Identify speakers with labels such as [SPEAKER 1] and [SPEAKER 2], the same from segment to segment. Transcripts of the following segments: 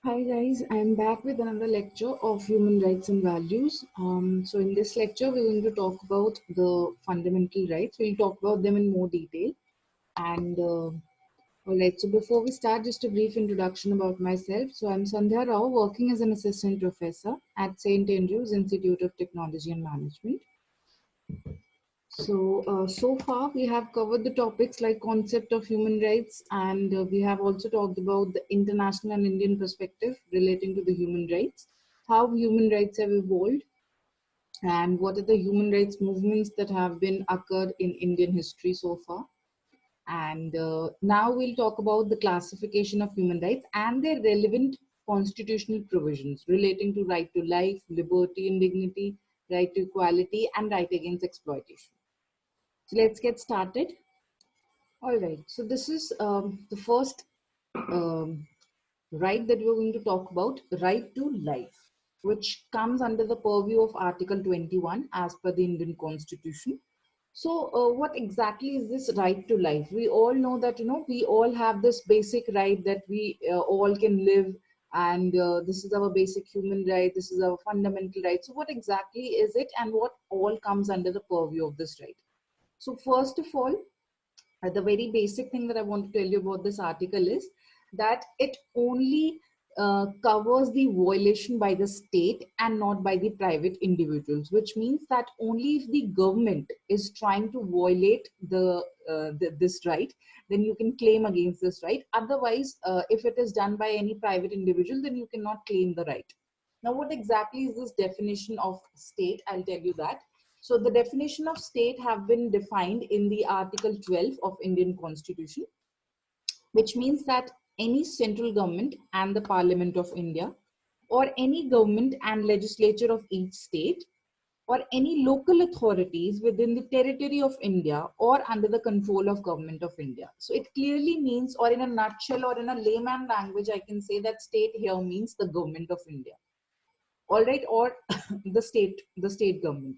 [SPEAKER 1] Hi guys, I am back with another lecture of human rights and values. So in this lecture, we're going to talk about the fundamental rights. We'll talk about them in more detail. And all right, so before we start, just a brief introduction about myself. So I'm Sandhya Rao, working as an assistant professor at St. Andrews Institute of Technology and Management. So far we have covered the topics like concept of human rights, and we have also talked about the international and Indian perspective relating to the human rights, how human rights have evolved, and what are the human rights movements that have been occurred in Indian history so far. And now we'll talk about the classification of human rights and their relevant constitutional provisions relating to right to life, liberty and dignity, right to equality, and right against exploitation. So let's get started. All right. So this is the first um, right that we're going to talk about, right to life, which comes under the purview of Article 21 as per the Indian Constitution. So what exactly is this right to life? We all know that, we all have this basic right that we all can live, and this is our basic human right. This is our fundamental right. So what exactly is it, and what all comes under the purview of this right? So first of all, the very basic thing that I want to tell you about this article is that it only covers the violation by the state and not by the private individuals, which means that only if the government is trying to violate this right, then you can claim against this right. Otherwise, if it is done by any private individual, then you cannot claim the right. Now, what exactly is this definition of state? I'll tell you that. So the definition of state have been defined in the Article 12 of Indian Constitution, which means that any central government and the Parliament of India, or any government and legislature of each state, or any local authorities within the territory of India or under the control of government of India. So it clearly means, or in a nutshell or in a layman language, I can say that state here means the government of India. All right, or the state government,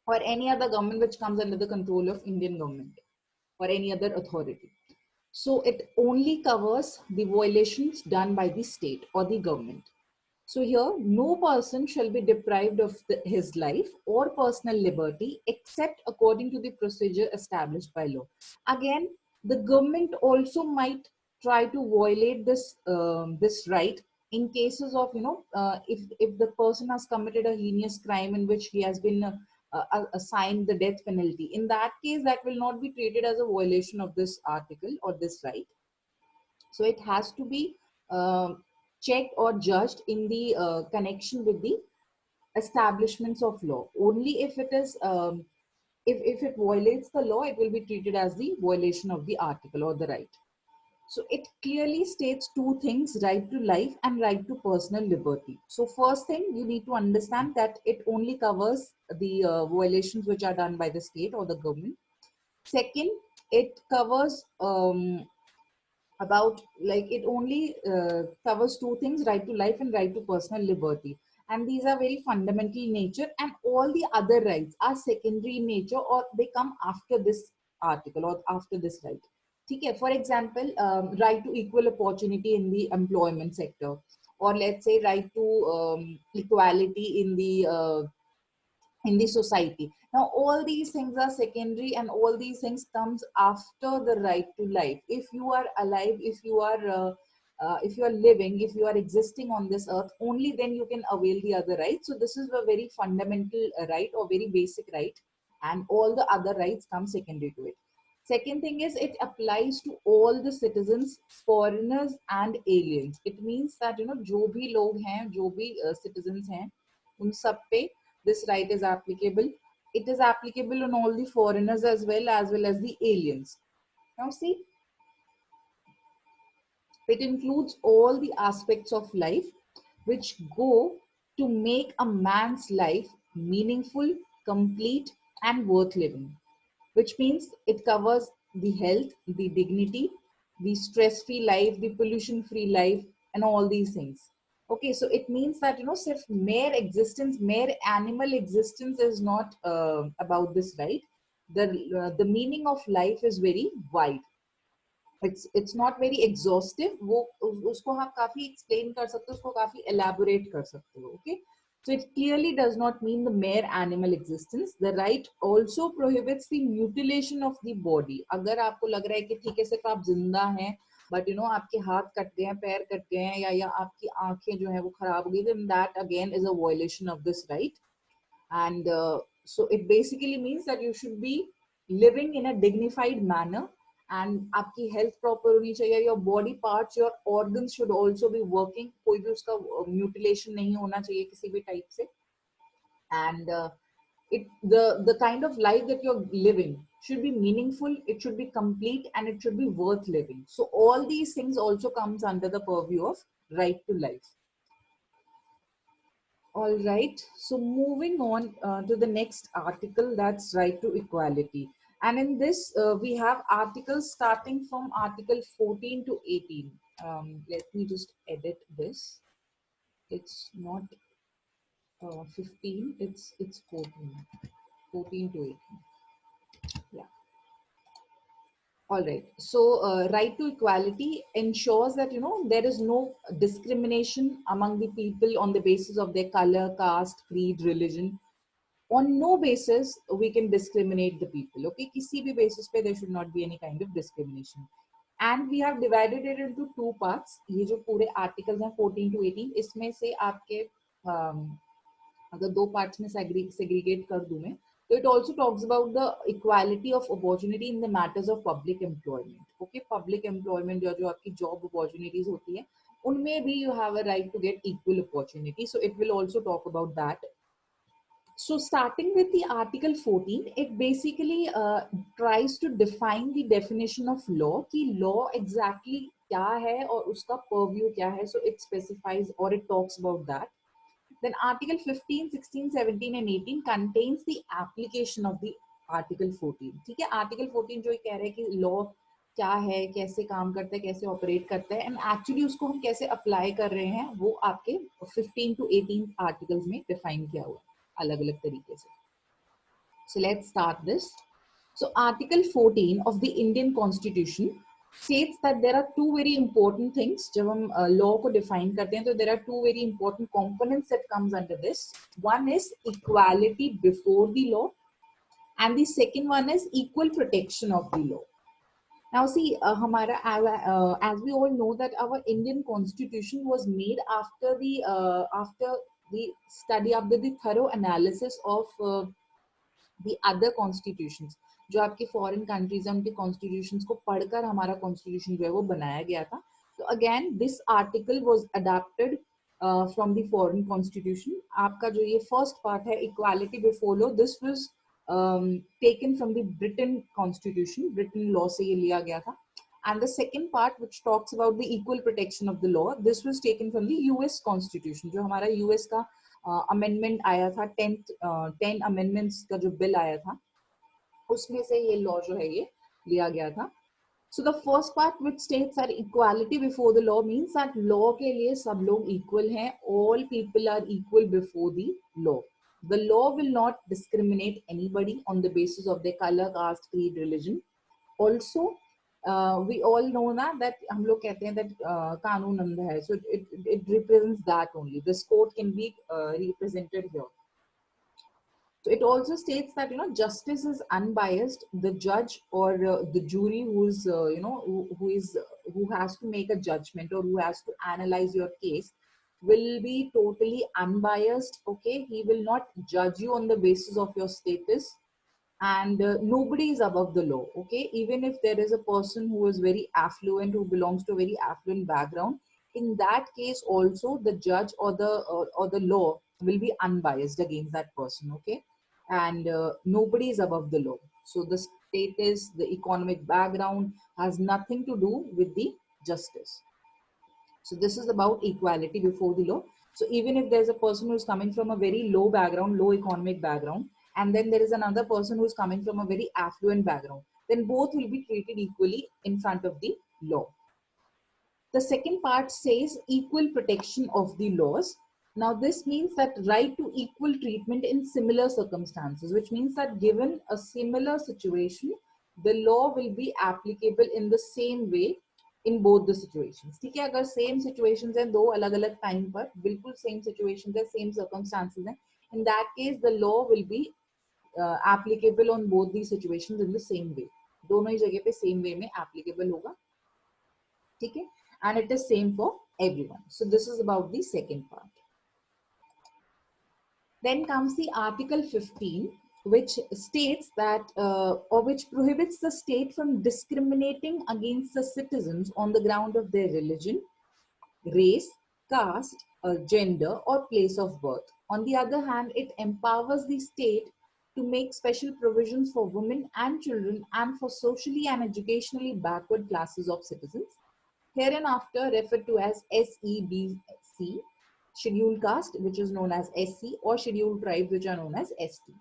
[SPEAKER 1] or any other government which comes under the control of Indian government or any other authority. So it only covers the violations done by the state or the government. So here, no person shall be deprived of his life or personal liberty except according to the procedure established by law. Again, the government also might try to violate this right in cases of, if the person has committed a heinous crime in which he has been assigned the death penalty. In that case, that will not be treated as a violation of this article or this right. So it has to be checked or judged in the connection with the establishments of law. Only if it is if it violates the law, it will be treated as the violation of the article or the right. So it clearly states two things: right to life and right to personal liberty. So first thing, you need to understand that it only covers the violations which are done by the state or the government. Second, it covers about, like, it only covers two things: right to life and right to personal liberty. And these are very fundamental in nature, and all the other rights are secondary in nature, or they come after this article or after this right. Okay, for example, right to equal opportunity in the employment sector, or let's say right to equality in the society. Now all these things are secondary, and all these things comes after the right to life. If you are alive, if you are living, if you are existing on this earth, only then you can avail the other rights. So this is a very fundamental right, or very basic right, and all the other rights come secondary to it. Second thing is, it applies to all the citizens, foreigners and aliens. It means that, जो भी लोग हैं, जो भी citizens हैं, उन सब पे this right is applicable. It is applicable on all the foreigners as well as the aliens. Now see, it includes all the aspects of life which go to make a man's life meaningful, complete, and worth living. Which means it covers the health, the dignity, the stress-free life, the pollution-free life, and all these things. Okay, so it means that, sirf mere existence, mere animal existence is not about this, right? The meaning of life is very wide. it's not very exhaustive. वो उसको आप काफी explain कर सकते हो, उसको काफी elaborate कर सकते हो. Okay, so it clearly does not mean the mere animal existence. The right also prohibits the mutilation of the body. अगर आपको लग रहा है कि ठीक है सिर्फ आप जिंदा हैं, बट यू नो आपके हाथ कट गए हैं, पैर कट गए हैं, या आपकी आंखें जो है वो खराब हो गई, then that again is a violation of this right. And so it basically means that you should be living in a dignified manner, and आपकी health proper होनी चाहिए, your body parts, your organs should also be working, कोई भी उसका mutilation नहीं होना चाहिए किसी भी type से. And the kind of life that you're living should be meaningful, it should be complete, and it should be worth living. So all these things also comes under the purview of right to life. All right, so moving on to the next article, that's right to equality. And in this, we have articles starting from article 14 to 18. Let me just edit this. It's not 15, it's 14. 14 to 18. Yeah. All right. So, right to equality ensures that, you know, there is no discrimination among the people on the basis of their color, caste, creed, religion. On no basis we can discriminate the people. Okay, किसी भी basis पे there should not be any kind of discrimination. And we have divided it into two parts. ये जो पूरे articles हैं 14 to 18, इसमें से आपके अगर दो parts में segregate कर दूं मैं, so it also talks about the equality of opportunity in the matters of public employment. Okay, public employment जो आपकी job opportunities होती है, उनमें भी you have a right to get equal opportunity. So it will also talk about that. So starting with the article 14, it basically tries to define the definition of law, कि law exactly क्या है और उसका purview क्या है. So it specifies or it talks about that. Then article 15, 16, 17 and 18 contains the application of the article 14. ठीक है, article 14 जो ये कह रहे हैं कि law क्या है, कैसे काम करता है, कैसे ऑपरेट करता है, एंड एक्चुअली उसको हम कैसे अप्लाई कर रहे हैं, वो आपके 15 to 18 आर्टिकल्स में डिफाइन किया हुआ है अलग अलग तरीके से. So let's start this. So article 14 of the Indian Constitution states that there are two very important things. जब हम law को define करते हैं, तो there are two very important components that comes under this. One is equality before the law, and the second one is equal protection of the law. Now see, हमारा as we all know that our Indian Constitution was made after the study, after the thorough analysis of the other constitutions. जो आपके foreign countries हैं, उनके constitutions को पढ़कर हमारा constitution जो है वो बनाया गया था. So again, this article was adapted from the foreign constitution. आपका जो ये first part है, equality before law, this was taken from the Britain constitution, Britain law से ये लिया गया था. And the second part, which talks about the equal protection of the law, this was taken from the US constitution. जो हमारा US का amendment आया था, 10 amendments का जो bill आया था, उसमें से ये law जो है ये लिया गया था. So the first part, which states that equality before the law, means that law के लिए सब लोग equal हैं, all people are equal before the law. The law will not discriminate anybody on the basis of their color, caste, creed, religion. Also, we all know ना that हम लोग कहते हैं that कानून अंधा है, so it represents that only. This court can be represented here. So it also states that, you know, justice is unbiased. The judge or the jury who's you know who has to make a judgment or who has to analyze your case will be totally unbiased. Okay, he will not judge you on the basis of your status, and nobody is above the law. Okay, even if there is a person who is very affluent, who belongs to a very affluent background, in that case also the judge or the law will be unbiased against that person. Okay, and nobody is above the law. So the status, the economic background has nothing to do with the justice. So this is about equality before the law. So even if there's a person who's coming from a very low background, low economic background, and then there is another person who's coming from a very affluent background, then both will be treated equally in front of the law. The second part says equal protection of the laws. Now this means that right to equal treatment in similar circumstances, which means that given a similar situation, the law will be applicable in the same way in both the situations. ठीक है, अगर same situations हैं दो अलग अलग time पर, बिल्कुल same situations है, same circumstances हैं, in that case the law will be applicable on both these situations in the same way. दोनों ही जगह पे same way में applicable होगा, ठीक है, and it is same for everyone. So this is about the second part. Then comes the Article 15, which states that, or which prohibits the state from discriminating against the citizens on the ground of their religion, race, caste, gender, or place of birth. On the other hand, it empowers the state to make special provisions for women and children and for socially and educationally backward classes of citizens, hereinafter referred to as SEBC, scheduled caste, which is known as SC, or scheduled tribes, which are known as ST.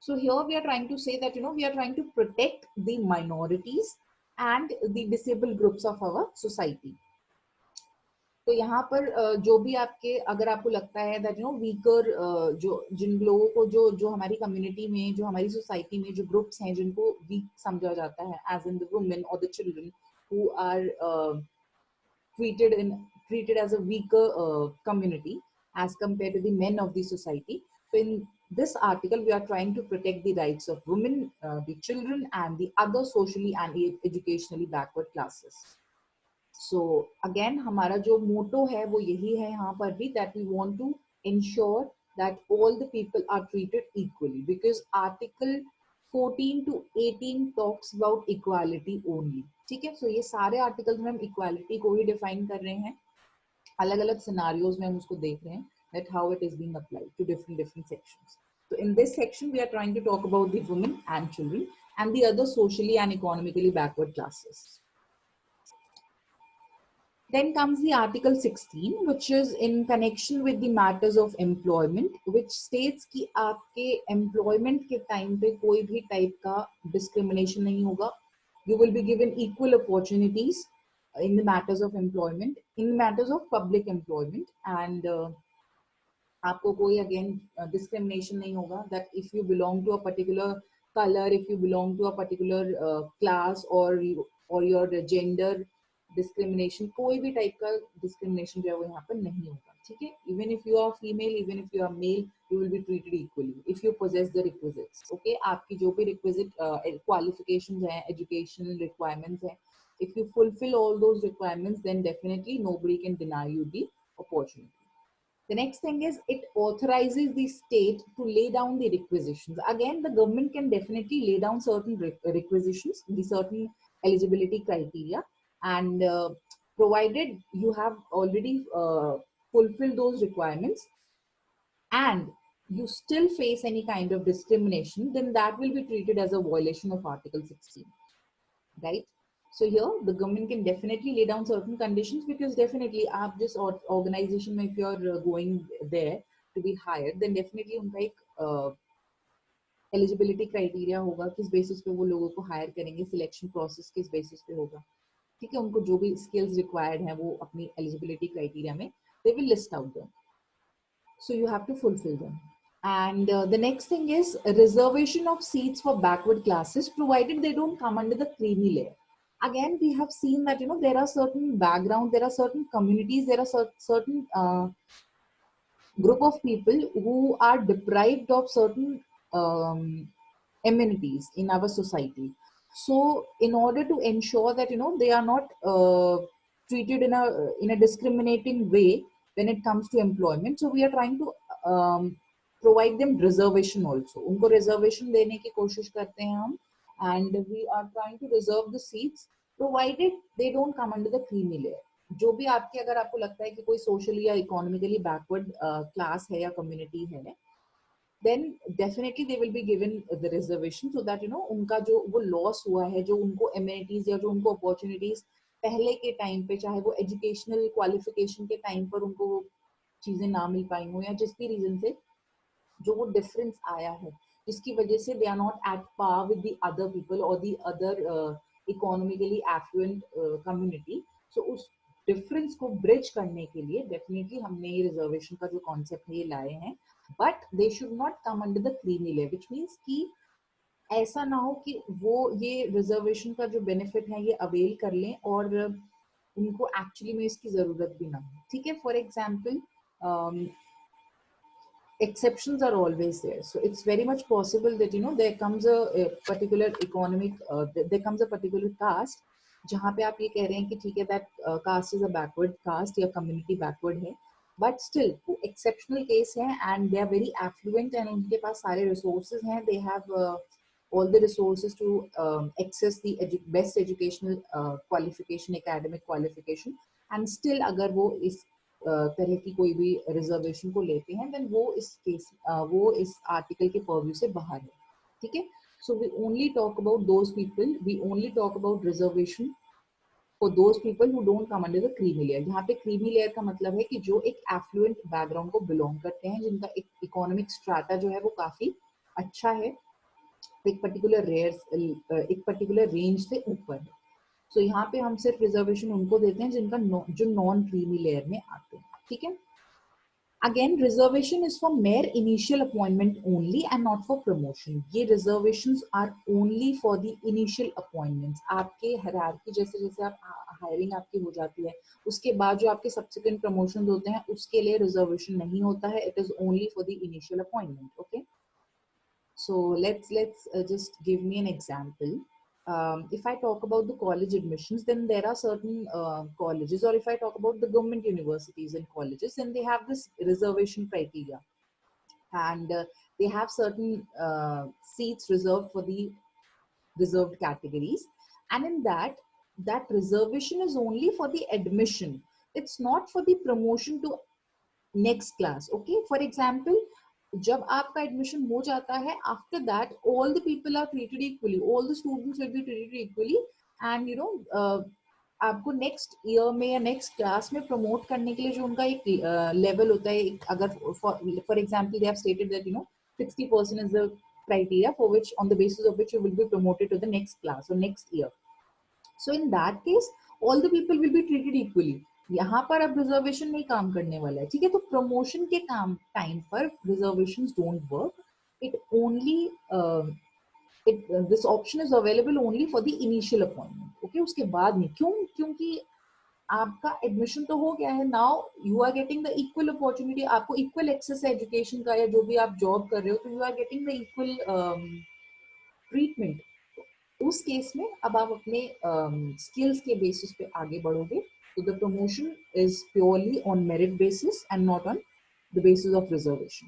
[SPEAKER 1] So here we are trying to say that, we are trying to protect the minorities and the disabled groups of our society. तो यहाँ पर जो भी आपके, अगर आपको लगता है दैट वीकर, जो जिन लोगों को जो हमारी कम्युनिटी में, जो हमारी सोसाइटी में जो ग्रुप्स हैं जिनको वीक समझा जाता है, एज इन द वुमेन और the children who are treated as a weaker community as compared to the men of the society. So in this article, we are trying to protect the rights of women, the children, and the other socially and educationally backward classes. So again, हमारा जो motto है वो यही है यहाँ पर भी, that we want to ensure that all the people are treated equally, because Article 14 to 18 talks about equality only. ठीक है, so ये सारे आर्टिकल्स में हम इक्वालिटी को ही डिफाइन कर रहे हैं, अलग अलग सिनारियोज में हम उसको देख रहे हैं, that how it is being applied to different sections. So in this section, we are trying to talk about the women and children and the other socially and economically backward classes. Then comes the Article 16, which is in connection with the matters of employment, which states कि आपके employment के time पे कोई भी type का discrimination नहीं होगा. You will be given equal opportunities in the matters of employment, in matters of public employment, and आपको कोई again discrimination नहीं होगा, that if you belong to a particular color, if you belong to a particular class, or your gender discrimination, कोई भी type का discrimination जो है वो यहाँ पर नहीं होगा, ठीक है. Even if you are female, even if you are male, you will be treated equally if you possess the requisites. Okay, आपकी जो भी requisite qualifications हैं, educational requirements हैं, if you fulfill all those requirements, then definitely nobody can deny you the opportunity. The next thing is, it authorizes the state to lay down the requisitions. Again, the government can definitely lay down certain requisitions, the certain eligibility criteria, and provided you have already fulfilled those requirements and you still face any kind of discrimination, then that will be treated as a violation of Article 16, right? So here the government can definitely lay down certain conditions, because definitely आप जिस organization में if you are going there to be hired, then definitely उनका एक eligibility criteria होगा, किस basis पे वो लोगों को hire करेंगे, selection process किस basis पे होगा, ठीक है. उनको जो भी skills required हैं वो अपनी eligibility criteria में they will list out them, so you have to fulfill them. And the next thing is a reservation of seats for backward classes, provided they don't come under the creamy layer. Again, we have seen that there are certain backgrounds, there are certain communities, there are certain group of people who are deprived of certain amenities in our society. So in order to ensure that they are not treated in a discriminating way when it comes to employment, so we are trying to provide them reservation also. उनको reservation देने की कोशिश करते हैं हम, and we are trying to reserve the seats provided they don't come under the creamy layer. जो भी आपके, अगर आपको लगता है कि कोई socially या economically backward class है या community है, then definitely they will be given the reservation, so that उनका जो वो loss हुआ है, जो उनको amenities या जो उनको opportunities पहले के टाइम पे, चाहे वो एजुकेशनल क्वालिफिकेशन के टाइम पर उनको वो चीजें ना मिल पाई हो, या जिस भी रीजन से जो वो डिफरेंस आया है, जिसकी वजह से they are not at par with the other people और the other economically affluent community. So उस डिफरेंस को ब्रिज करने के लिए डेफिनेटली हमने ये रिजर्वेशन का जो कॉन्सेप्ट है ये लाए हैं, but they should not come under the creamy layer, which means कि ऐसा ना हो कि वो ये रिजर्वेशन का जो बेनिफिट है ये अवेल कर लें और उनको एक्चुअली में इसकी जरूरत भी ना हो. ठीक है, for example exceptions are always there, so it's very much possible that there comes a particular economic there comes a particular caste जहाँ पे आप ये कह रहे हैं कि ठीक है that caste is a backward caste या community backward है, but still वो exceptional case है and they are very affluent and उनके पास सारे resources हैं, they have all the resources to access the best educational qualification, academic qualification, and still अगर वो इस तरह की कोई भी रिजर्वेशन को लेते हैं देन वो इस आर्टिकल के पर्व्यू से बाहर है. ठीक है, so we only talk about those people, we only talk about reservation for those people who don't come under the creamy layer. यहाँ पे क्रीमी लेयर का मतलब है कि जो एक एफ्लुएंट बैकग्राउंड को बिलोंग करते हैं, जिनका एक इकोनॉमिक स्ट्राटा जो है वो काफी अच्छा है, एक पर्टिकुलर रेंज से ऊपर है. सो यहाँ पे हम सिर्फ रिजर्वेशन उनको देते हैं जिनका जो नॉन क्रीमी लेयर में आते हैं. ठीक है, again reservation is for mere initial appointment only and not for promotion. ये reservations are only for the initial appointments. आपके हायरार्की जैसे जैसे आप हायरिंग आपकी हो जाती है उसके बाद जो आपके सब्सिक्वेंट प्रमोशन होते हैं उसके लिए रिजर्वेशन नहीं होता है. It is only for the initial appointment. Okay, so let's just give me an example. If I talk about the college admissions, then there are certain colleges, or if I talk about the government universities and colleges, then they have this reservation criteria, and they have certain seats reserved for the reserved categories, and in that reservation is only for the admission. It's not for the promotion to next class. Okay, for example, जब आपका admission हो जाता है after that all the people are treated equally, all the students will be treated equally, and आपको next year में या next class में promote करने के लिए जो उनका एक लेवल होता है, अगर for example they have stated that 60% is the criteria for which on the basis of which you will be promoted to the next class or next year. So in that case all the people will be treated equally. यहाँ पर अब reservation नहीं काम करने वाला है. ठीक है, तो प्रमोशन के काम टाइम पर reservation don't work. It only this option is available only for the initial appointment. Okay, उसके बाद नहीं. क्यों? क्योंकि आपका एडमिशन तो हो गया है. Now you are getting the equal opportunity, आपको इक्वल एक्सेस है एजुकेशन का, या जो भी आप जॉब कर रहे हो तो you are getting the equal treatment. उस केस में अब आप अपने स्किल्स के बेसिस पे आगे बढ़ोगे. तो the promotion is purely on merit basis and not on the basis of reservation.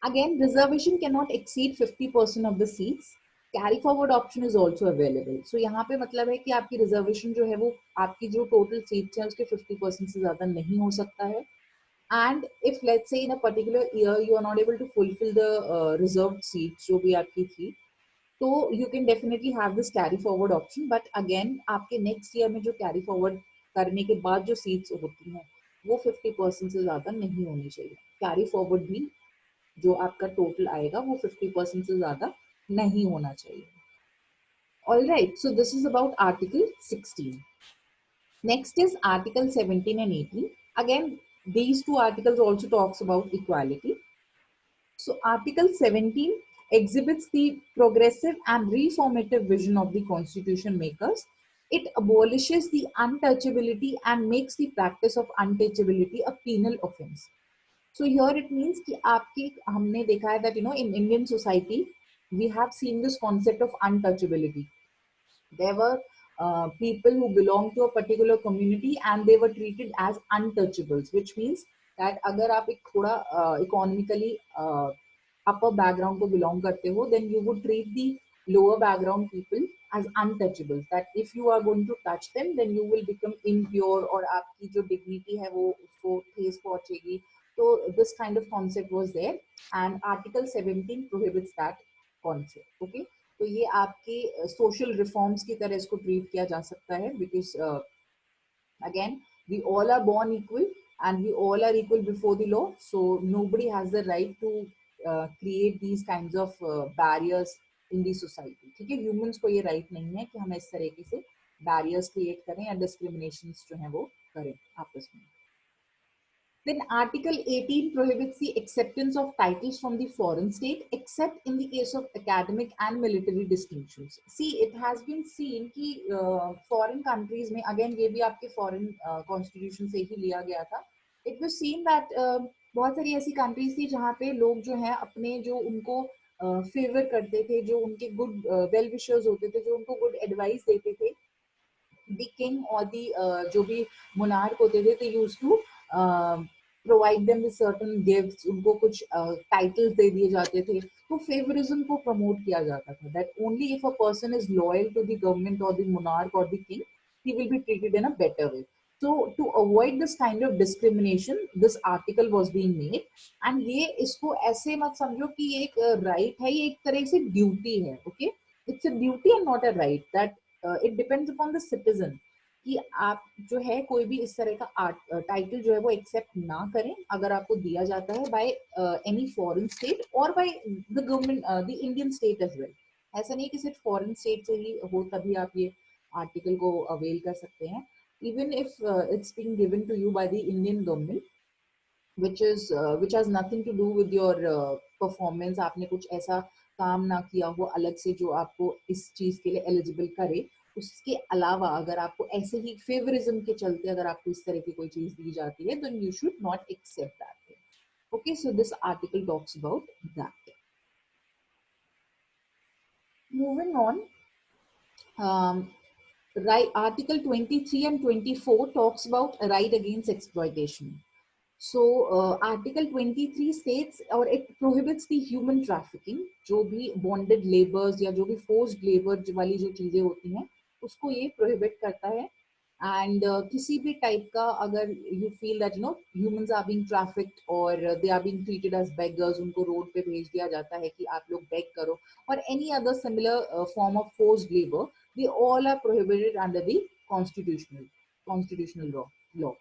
[SPEAKER 1] Again reservation can not exceed 50% of the seats. Carry forward option is also available. So यहाँ पे मतलब है कि आपकी रिजर्वेशन जो है वो आपकी जो टोटल सीट्स हैं उसके 50% से ज्यादा नहीं हो सकता है. And if let's say in a particular year you are not able to fulfill the reserved seats जो भी आपकी थी, तो you can definitely have this carry forward option. But again आपके नेक्स्ट ईयर में जो कैरी फॉरवर्ड करने के बाद जो सीट्स होती हैं वो 50% से ज्यादा नहीं होनी चाहिए. कैरी फॉरवर्ड भी जो आपका टोटल आएगा वो 50% से ज्यादा नहीं होना चाहिए. All right, so this is about Article 16. Next is Article 17 and 18. Again, these two articles also talks about equality. So Article 17 exhibits the progressive and reformative vision of the constitution makers. It abolishes the untouchability and makes the practice of untouchability a penal offense. So here it means कि आपकी हमने देखा है that in Indian society we have seen this concept of untouchability. There were people who belonged to a particular community and they were treated as untouchables, which means that अगर आप एक थोड़ा economically upper background को belong करते हो, then you would treat the lower background people as untouchables. That if you are going to touch them, then you will become impure और आपकी जो dignity है वो उसको ठेस पहुंचेगी. So this kind of concept was there, and Article 17 prohibits that concept. Okay. तो ये आपके सोशल रिफॉर्म्स की तरह इसको ट्रीट किया जा सकता है. Because again we all are born equal and we all are equal before the law. So nobody has the right to create these kinds of barriers in the society. ठीक है, humans को ये right नहीं है कि हम इस तरीके से बैरियर्स क्रिएट करें या डिस्क्रिमिनेशन जो है वो करें आपस में. Then Article 18 prohibits the acceptance of titles from the foreign state except in the case of academic and military distinctions. See, it has been seen कि foreign countries में again ये भी आपके foreign constitution से ही लिया गया था. It was seen that बहुत सारी ऐसी countries थी जहाँ पे लोग जो हैं अपने जो उनको फेवर करते थे, जो उनके गुड वेल विशर्स होते थे, जो उनको गुड एडवाइस देते थे, the king or the जो भी monarch होते थे, they used to provide them with certain gifts, उनको कुछ titles दे दिए जाते थे, तो फेवरिज्म को प्रमोट किया जाता था, that only if a person is loyal to the government or the monarch or the king, he will be treated in a better way. So to avoid this kind of discrimination, this article was being made. and ये इसको ऐसे मत समझो कि ये एक right है, ये एक तरह से ड्यूटी है. Okay, it's a duty and not a right. That it depends upon the citizen कि आप जो है कोई भी इस तरह का आर्ट टाइटल जो है वो एक्सेप्ट ना करें अगर आपको दिया जाता है बाय एनी फॉरेन स्टेट और by the government, the Indian state as well. ऐसा नहीं कि सिर्फ फॉरेन स्टेट से ही हो तभी आप ये आर्टिकल को अवेल कर सकते हैं. Even if it's being given to you by the Indian government, which has nothing to do with your performance, आपने कुछ ऐसा काम ना किया हो अलग से जो आपको इस चीज के लिए एलिजिबल करे, उसके अलावा अगर आपको ऐसे ही फेवरिज्म के चलते अगर आपको इस तरह की कोई चीज दी जाती है, then you should not accept that. Okay, so this article talks about that. Moving on, um, right, article 23 and 24 talks about a right against exploitation. So article 23 states और it prohibits the human trafficking, जो भी bonded labors या जो भी forced labor वाली जो चीजें होती हैं उसको ये prohibit करता है. And किसी भी type का अगर you feel that you know humans are being trafficked or they are being treated as beggars, उनको road पे भेज दिया जाता है कि आप लोग beg करो, or any other similar form of forced labor, they all are prohibited under the constitutional law.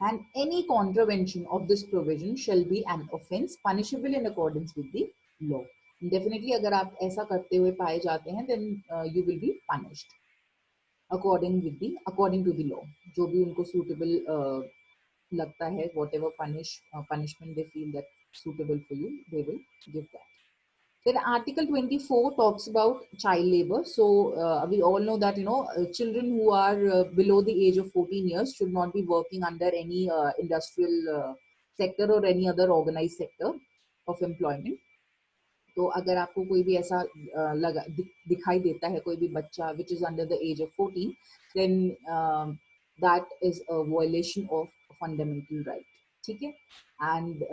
[SPEAKER 1] And any contravention of this provision shall be an offense punishable in accordance with the law. Definitely अगर आप ऐसा करते हुए पाए जाते हैं, then you will be punished according to the law. जो भी उनको suitable लगता है, whatever punishment they feel that suitable for you, they will give that. Then Article 24 talks about child labor. So we all know that children who are below the age of 14 years should not be working under any industrial sector or any other organized sector of employment. तो अगर आपको कोई भी ऐसा दिखाई देता है कोई भी बच्चा which is under the age of 14, then that is a violation of fundamental right. ठीक है. And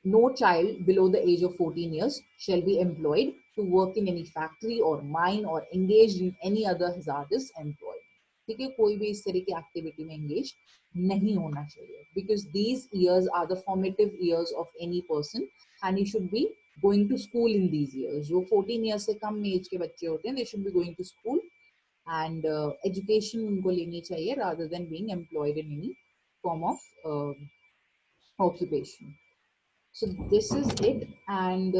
[SPEAKER 1] no child below the age of 14 years shall be employed to work in any factory or mine or engaged in any other hazardous employment. ठीक है, कोई भी इस तरह की activity में engaged नहीं होना चाहिए, because these years are the formative years of any person and he should be going to school in these years. जो 14 years से कम एज के बच्चे होते हैं, they should be going to school and education उनको लेनी चाहिए rather than being employed in any form of occupation. So this is it, and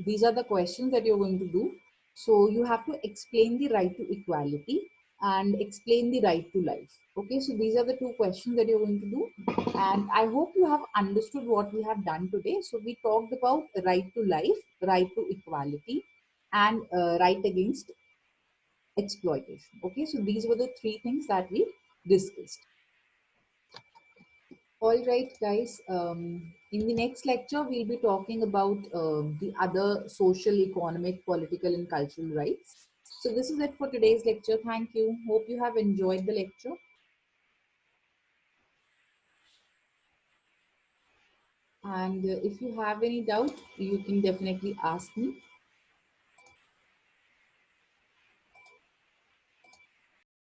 [SPEAKER 1] these are the questions that you're going to do. So you have to explain the right to equality and explain the right to life. Okay, so these are the two questions that you're going to do, and I hope you have understood what we have done today. So we talked about right to life, right to equality, and right against exploitation. Okay, so these were the three things that we discussed. All right, guys. In the next lecture, we'll be talking about the other social, economic, political, and cultural rights. So this is it for today's lecture. Thank you. Hope you have enjoyed the lecture. And if you have any doubt, you can definitely ask me.